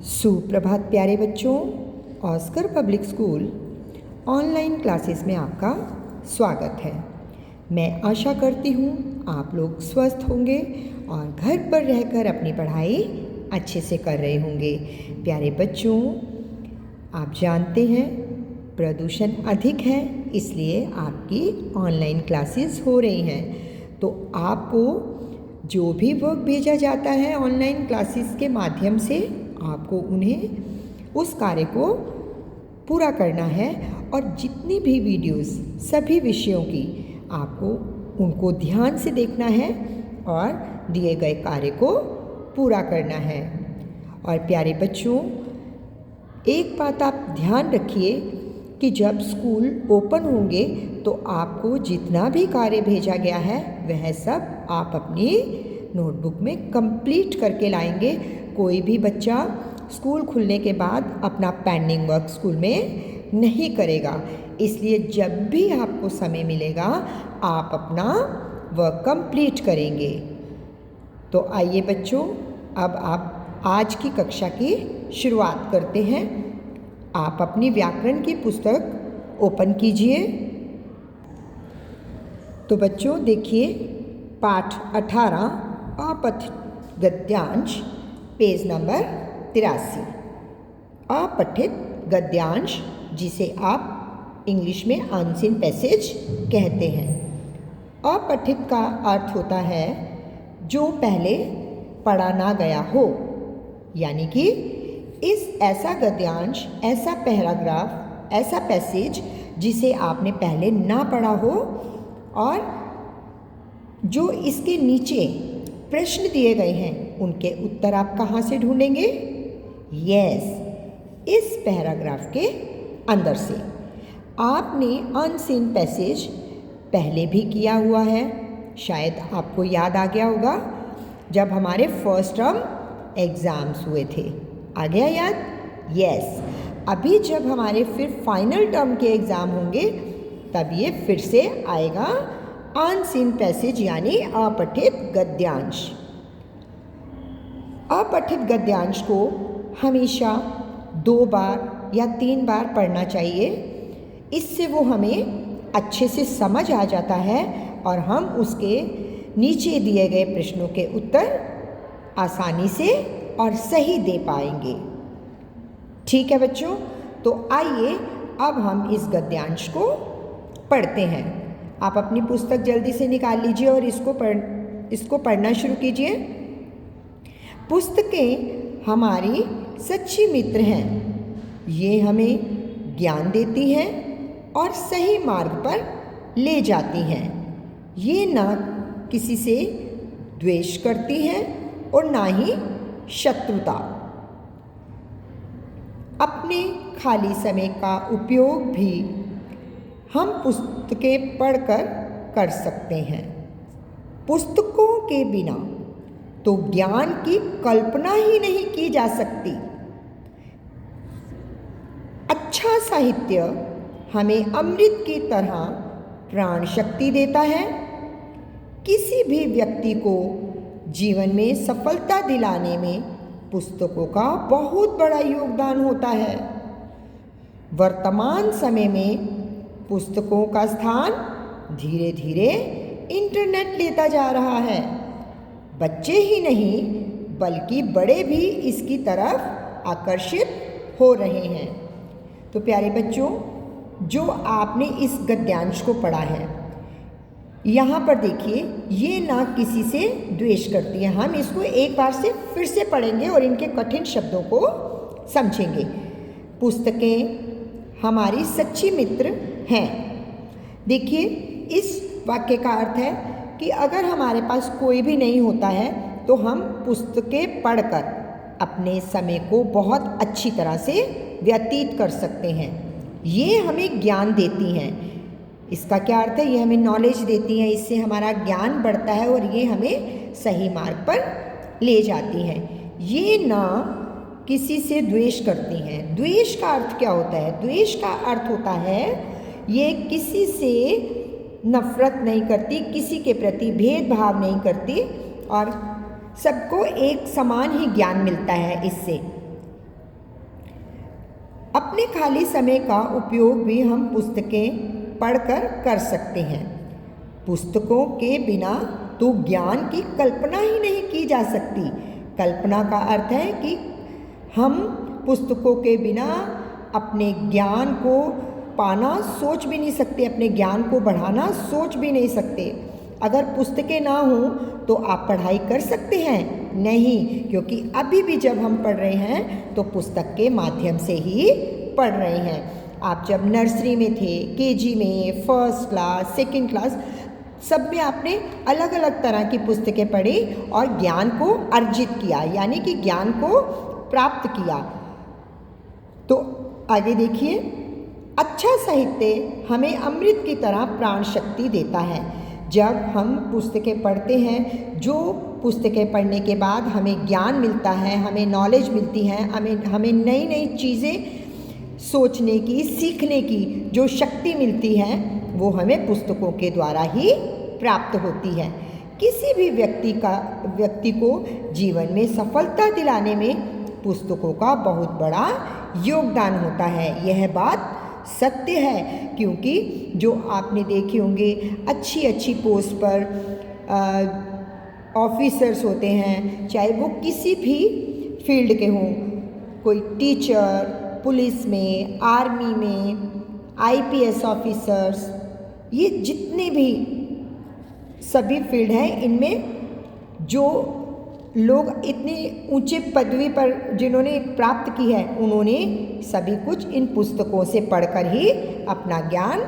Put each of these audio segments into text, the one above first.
सुप्रभात प्यारे बच्चों। Oscar public school online classes में आपका स्वागत है। मैं आशा करती हूँ आप लोग स्वस्थ होंगे और घर पर रहकर अपनी पढ़ाई अच्छे से कर रहे होंगे। प्यारे बच्चों, आप जानते हैं प्रदूषण अधिक है, इसलिए आपकी ऑनलाइन क्लासेस हो रही हैं। तो आपको जो भी वर्क भेजा जाता है ऑनलाइन क्लासेस के माध्यम से, आपको उन्हें उस कार्य को पूरा करना है और जितनी भी वीडियोस सभी विषयों की आपको उनको ध्यान से देखना है और दिए गए कार्य को पूरा करना है। और प्यारे बच्चों, एक बात आप ध्यान रखिए कि जब स्कूल ओपन होंगे तो आपको जितना भी कार्य भेजा गया है वह सब आप अपनी नोटबुक में कंप्लीट करके लाएंगे। कोई भी बच्चा स्कूल खुलने के बाद अपना पेंडिंग वर्क स्कूल में नहीं करेगा। इसलिए जब भी आपको समय मिलेगा आप अपना वर्क कंप्लीट करेंगे। तो आइए बच्चों, अब आप आज की कक्षा की शुरुआत करते हैं। आप अपनी व्याकरण की पुस्तक ओपन कीजिए। तो बच्चों देखिए, पाठ 18 अपठित गद्यांश, पेज नंबर 83। अपठित गद्यांश, जिसे आप इंग्लिश में अनसीन पैसेज कहते हैं। अपठित का अर्थ होता है जो पहले पढ़ा ना गया हो, यानी कि ऐसा गद्यांश, ऐसा पैराग्राफ, ऐसा पैसेज जिसे आपने पहले ना पढ़ा हो और जो इसके नीचे प्रश्न दिए गए हैं उनके उत्तर आप कहाँ से ढूंढेंगे? इस पैराग्राफ के अंदर से। आपने अनसीन पैसेज पहले भी किया हुआ है, शायद आपको याद आ गया होगा जब हमारे फर्स्ट टर्म एग्ज़ाम्स हुए थे। आ गया याद? अभी जब हमारे फिर फाइनल टर्म के एग्ज़ाम होंगे तब ये फिर से आएगा, अनसीन पैसेज यानी अपठित गद्यांश। अपठित गद्यांश को हमेशा 2 बार या 3 बार पढ़ना चाहिए। इससे वो हमें अच्छे से समझ आ जाता है और हम उसके नीचे दिए गए प्रश्नों के उत्तर आसानी से और सही दे पाएंगे। ठीक है बच्चों, तो आइए अब हम इस गद्यांश को पढ़ते हैं। आप अपनी पुस्तक जल्दी से निकाल लीजिए और इसको पढ़ना शुरू कीजिए। पुस्तकें हमारी सच्ची मित्र हैं। ये हमें ज्ञान देती हैं और सही मार्ग पर ले जाती हैं। ये ना किसी से द्वेष करती हैं और ना ही शत्रुता। अपने खाली समय का उपयोग भी हम पुस्तकें पढ़कर कर सकते हैं। पुस्तकों के बिना तो ज्ञान की कल्पना ही नहीं की जा सकती। अच्छा साहित्य हमें अमृत की तरह प्राण शक्ति देता है। किसी भी व्यक्ति को जीवन में सफलता दिलाने में पुस्तकों का बहुत बड़ा योगदान होता है। वर्तमान समय में पुस्तकों का स्थान धीरे धीरे इंटरनेट लेता जा रहा है। बच्चे ही नहीं बल्कि बड़े भी इसकी तरफ आकर्षित हो रहे हैं। तो प्यारे बच्चों, जो आपने इस गद्यांश को पढ़ा है, यहाँ पर देखिए, ये ना किसी से द्वेष करती है। हम इसको एक बार से फिर से पढ़ेंगे और इनके कठिन शब्दों को समझेंगे। पुस्तकें हमारी सच्ची मित्र हैं। देखिए, इस वाक्य का अर्थ है कि अगर हमारे पास कोई भी नहीं होता है तो हम पुस्तकें पढ़कर अपने समय को बहुत अच्छी तरह से व्यतीत कर सकते हैं। ये हमें ज्ञान देती हैं। इसका क्या अर्थ है? ये हमें नॉलेज देती हैं, इससे हमारा ज्ञान बढ़ता है और ये हमें सही मार्ग पर ले जाती हैं। ये ना किसी से द्वेष करती हैं। द्वेष का अर्थ क्या होता है? द्वेष का अर्थ होता है ये किसी से नफरत नहीं करती, किसी के प्रति भेदभाव नहीं करती और सबको एक समान ही ज्ञान मिलता है इससे। अपने खाली समय का उपयोग भी हम पुस्तकें पढ़कर कर सकते हैं। पुस्तकों के बिना तो ज्ञान की कल्पना ही नहीं की जा सकती। कल्पना का अर्थ है कि हम पुस्तकों के बिना अपने ज्ञान को पाना सोच भी नहीं सकते, अपने ज्ञान को बढ़ाना सोच भी नहीं सकते। अगर पुस्तकें ना हों तो आप पढ़ाई कर सकते हैं? नहीं, क्योंकि अभी भी जब हम पढ़ रहे हैं तो पुस्तक के माध्यम से ही पढ़ रहे हैं। आप जब नर्सरी में थे, केजी में, फर्स्ट क्लास, सेकंड क्लास, सब में आपने अलग अलग तरह की पुस्तकें पढ़ी और ज्ञान को अर्जित किया, यानी कि ज्ञान को प्राप्त किया। तो आगे देखिए, अच्छा साहित्य हमें अमृत की तरह प्राण शक्ति देता है। जब हम पुस्तकें पढ़ते हैं, जो पुस्तकें पढ़ने के बाद हमें ज्ञान मिलता है, हमें नॉलेज मिलती है, हमें नई नई चीज़ें सोचने की, सीखने की जो शक्ति मिलती है, वो हमें पुस्तकों के द्वारा ही प्राप्त होती है। किसी भी व्यक्ति को जीवन में सफलता दिलाने में पुस्तकों का बहुत बड़ा योगदान होता है। यह बात सत्य है, क्योंकि जो आपने देखे होंगे अच्छी अच्छी पोस्ट पर ऑफिसर्स होते हैं, चाहे वो किसी भी फील्ड के हों, कोई टीचर, पुलिस में, आर्मी में, आईपीएस ऑफिसर्स, ये जितने भी सभी फील्ड हैं, इनमें जो लोग इतनी ऊंचे पदवी पर जिन्होंने प्राप्त की है, उन्होंने सभी कुछ इन पुस्तकों से पढ़कर ही अपना ज्ञान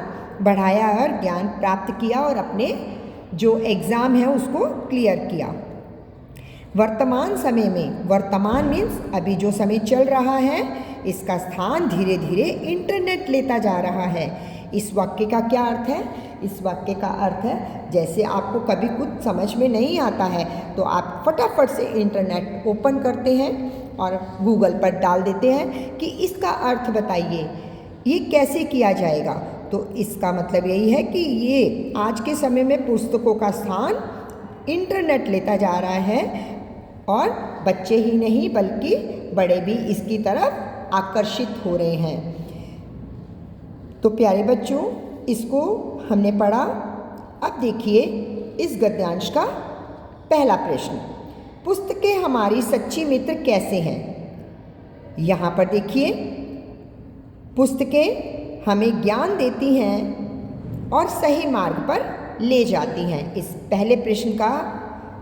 बढ़ाया और ज्ञान प्राप्त किया और अपने जो एग्ज़ाम है उसको क्लियर किया। वर्तमान समय में, वर्तमान मीन्स अभी जो समय चल रहा है, इसका स्थान धीरे धीरे इंटरनेट लेता जा रहा है। इस वाक्य का क्या अर्थ है? इस वाक्य का अर्थ है, जैसे आपको कभी कुछ समझ में नहीं आता है तो आप फटाफट से इंटरनेट ओपन करते हैं और गूगल पर डाल देते हैं कि इसका अर्थ बताइए, ये कैसे किया जाएगा। तो इसका मतलब यही है कि ये आज के समय में पुस्तकों का स्थान इंटरनेट लेता जा रहा है और बच्चे ही नहीं बल्कि बड़े भी इसकी तरफ आकर्षित हो रहे हैं। तो प्यारे बच्चों, इसको हमने पढ़ा। अब देखिए इस गद्यांश का पहला प्रश्न, पुस्तकें हमारी सच्ची मित्र कैसे हैं? यहाँ पर देखिए, पुस्तकें हमें ज्ञान देती हैं और सही मार्ग पर ले जाती हैं। इस पहले प्रश्न का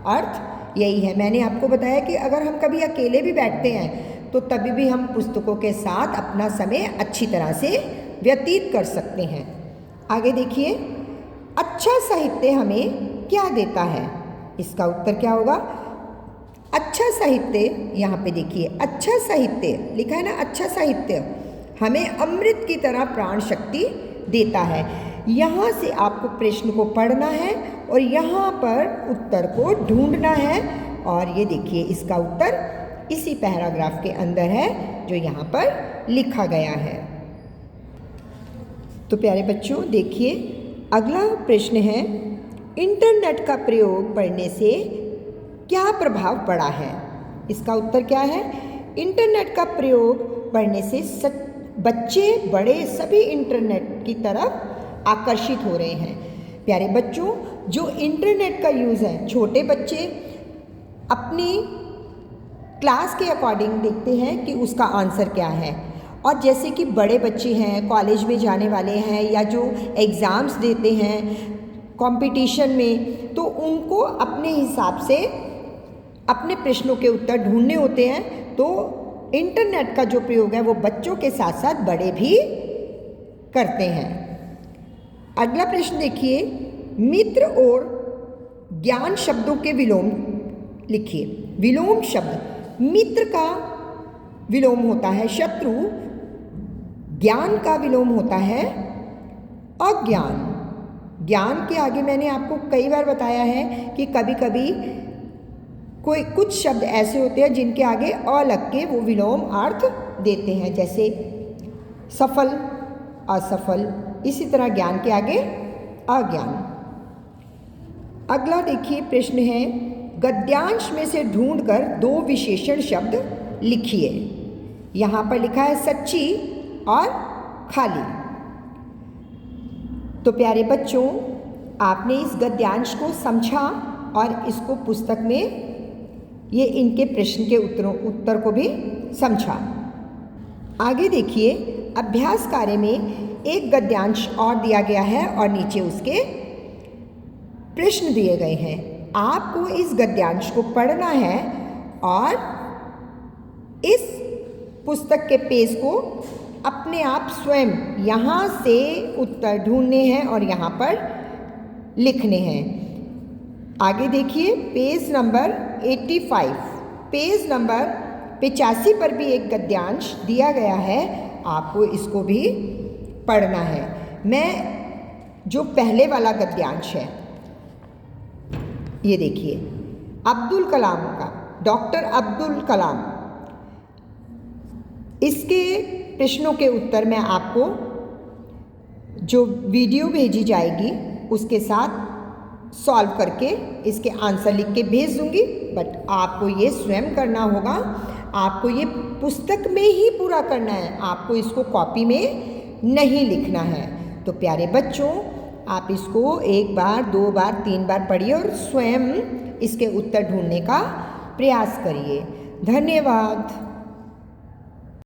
अर्थ यही है। मैंने आपको बताया कि अगर हम कभी अकेले भी बैठते हैं तो तभी भी हम पुस्तकों के साथ अपना समय अच्छी तरह से व्यतीत कर सकते हैं। आगे देखिए, अच्छा साहित्य हमें क्या देता है? इसका उत्तर क्या होगा? अच्छा साहित्य, यहाँ पे देखिए, अच्छा साहित्य लिखा है ना, अच्छा साहित्य हमें अमृत की तरह प्राण शक्ति देता है। यहाँ से आपको प्रश्न को पढ़ना है और यहाँ पर उत्तर को ढूंढना है। और ये देखिए, इसका उत्तर इसी पैराग्राफ के अंदर है जो यहाँ पर लिखा गया है। तो प्यारे बच्चों, देखिए अगला प्रश्न है, इंटरनेट का प्रयोग पढ़ने से क्या प्रभाव पड़ा है? इसका उत्तर क्या है? इंटरनेट का प्रयोग पढ़ने से बच्चे बड़े सभी इंटरनेट की तरफ आकर्षित हो रहे हैं। प्यारे बच्चों, जो इंटरनेट का यूज़ है, छोटे बच्चे अपनी क्लास के अकॉर्डिंग देखते हैं कि उसका आंसर क्या है, और जैसे कि बड़े बच्चे हैं, कॉलेज में जाने वाले हैं या जो एग्ज़ाम्स देते हैं कंपटीशन में, तो उनको अपने हिसाब से अपने प्रश्नों के उत्तर ढूंढने होते हैं। तो इंटरनेट का जो प्रयोग है वो बच्चों के साथ साथ बड़े भी करते हैं। अगला प्रश्न देखिए, मित्र और ज्ञान शब्दों के विलोम लिखिए। विलोम शब्द, मित्र का विलोम होता है शत्रु, ज्ञान का विलोम होता है अज्ञान। ज्ञान के आगे मैंने आपको कई बार बताया है कि कभी कभी कुछ शब्द ऐसे होते हैं जिनके आगे अ लग के वो विलोम अर्थ देते हैं, जैसे सफल, असफल। इसी तरह ज्ञान के आगे अज्ञान। अगला देखिए प्रश्न है, गद्यांश में से ढूंढकर दो विशेषण शब्द लिखिए। यहाँ पर लिखा है सच्ची और खाली। तो प्यारे बच्चों, आपने इस गद्यांश को समझा और इसको पुस्तक में ये इनके प्रश्न के उत्तर को भी समझा। आगे देखिए, अभ्यास कार्य में एक गद्यांश और दिया गया है और नीचे उसके प्रश्न दिए गए हैं। आपको इस गद्यांश को पढ़ना है और इस पुस्तक के पेज को अपने आप स्वयं यहाँ से उत्तर ढूंढने हैं और यहाँ पर लिखने हैं। आगे देखिए, पेज नंबर 85, पेज नंबर 85 पर भी एक गद्यांश दिया गया है, आपको इसको भी पढ़ना है। मैं जो पहले वाला गद्यांश है, ये देखिए, अब्दुल कलाम का, डॉक्टर अब्दुल कलाम, इसके प्रश्नों के उत्तर मैं आपको जो वीडियो भेजी जाएगी उसके साथ सॉल्व करके इसके आंसर लिख के भेज दूंगी। बट आपको ये स्वयं करना होगा, आपको ये पुस्तक में ही पूरा करना है, आपको इसको कॉपी में नहीं लिखना है। तो प्यारे बच्चों, आप इसको 1 बार 2 बार 3 बार पढ़िए और स्वयं इसके उत्तर ढूंढने का प्रयास करिए। धन्यवाद।